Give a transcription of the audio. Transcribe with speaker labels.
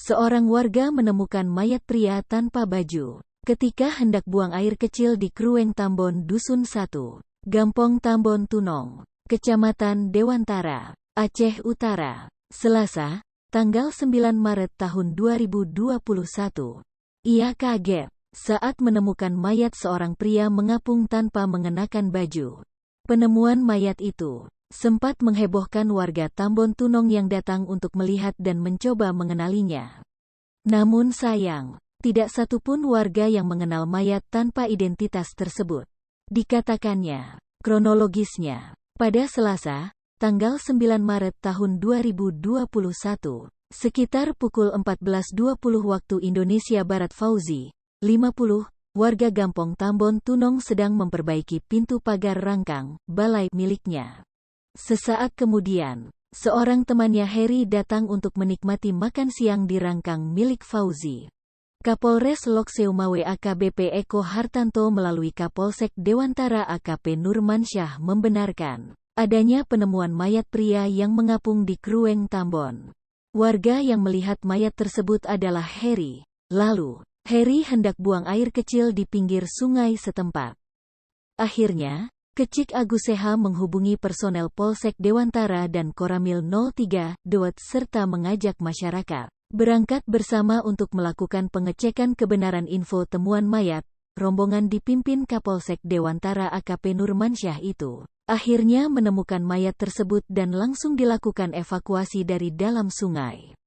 Speaker 1: seorang warga menemukan mayat pria tanpa baju ketika hendak buang air kecil di Krueng Tambon Dusun 1, Gampong Tambon Tunong, Kecamatan Dewantara, Aceh Utara, Selasa, tanggal 9 Maret tahun 2021. Ia kaget saat menemukan mayat seorang pria mengapung tanpa mengenakan baju. Penemuan mayat itu sempat menghebohkan warga Tambon Tunong yang datang untuk melihat dan mencoba mengenalinya. Namun sayang, tidak satupun warga yang mengenal mayat tanpa identitas tersebut. Dikatakannya, kronologisnya, pada Selasa, tanggal 9 Maret tahun 2021, sekitar pukul 14.20 waktu Indonesia Barat, Fauzi, 50, warga Gampong Tambon Tunong sedang memperbaiki pintu pagar rangkang balai miliknya. Sesaat kemudian, seorang temannya Heri datang untuk menikmati makan siang di rangkang milik Fauzi. Kapolres Lok Seumawe AKBP Eko Hartanto melalui Kapolsek Dewantara AKP Nurmansyah membenarkan adanya penemuan mayat pria yang mengapung di Krueng Tambon. Warga yang melihat mayat tersebut adalah Heri. Lalu, Heri hendak buang air kecil di pinggir sungai setempat. Akhirnya, Kecik Aguseha menghubungi personel Polsek Dewantara dan Koramil 03, Dewat serta mengajak masyarakat berangkat bersama untuk melakukan pengecekan kebenaran info temuan mayat. Rombongan dipimpin Kapolsek Dewantara AKP Nurmansyah itu akhirnya menemukan mayat tersebut dan langsung dilakukan evakuasi dari dalam sungai.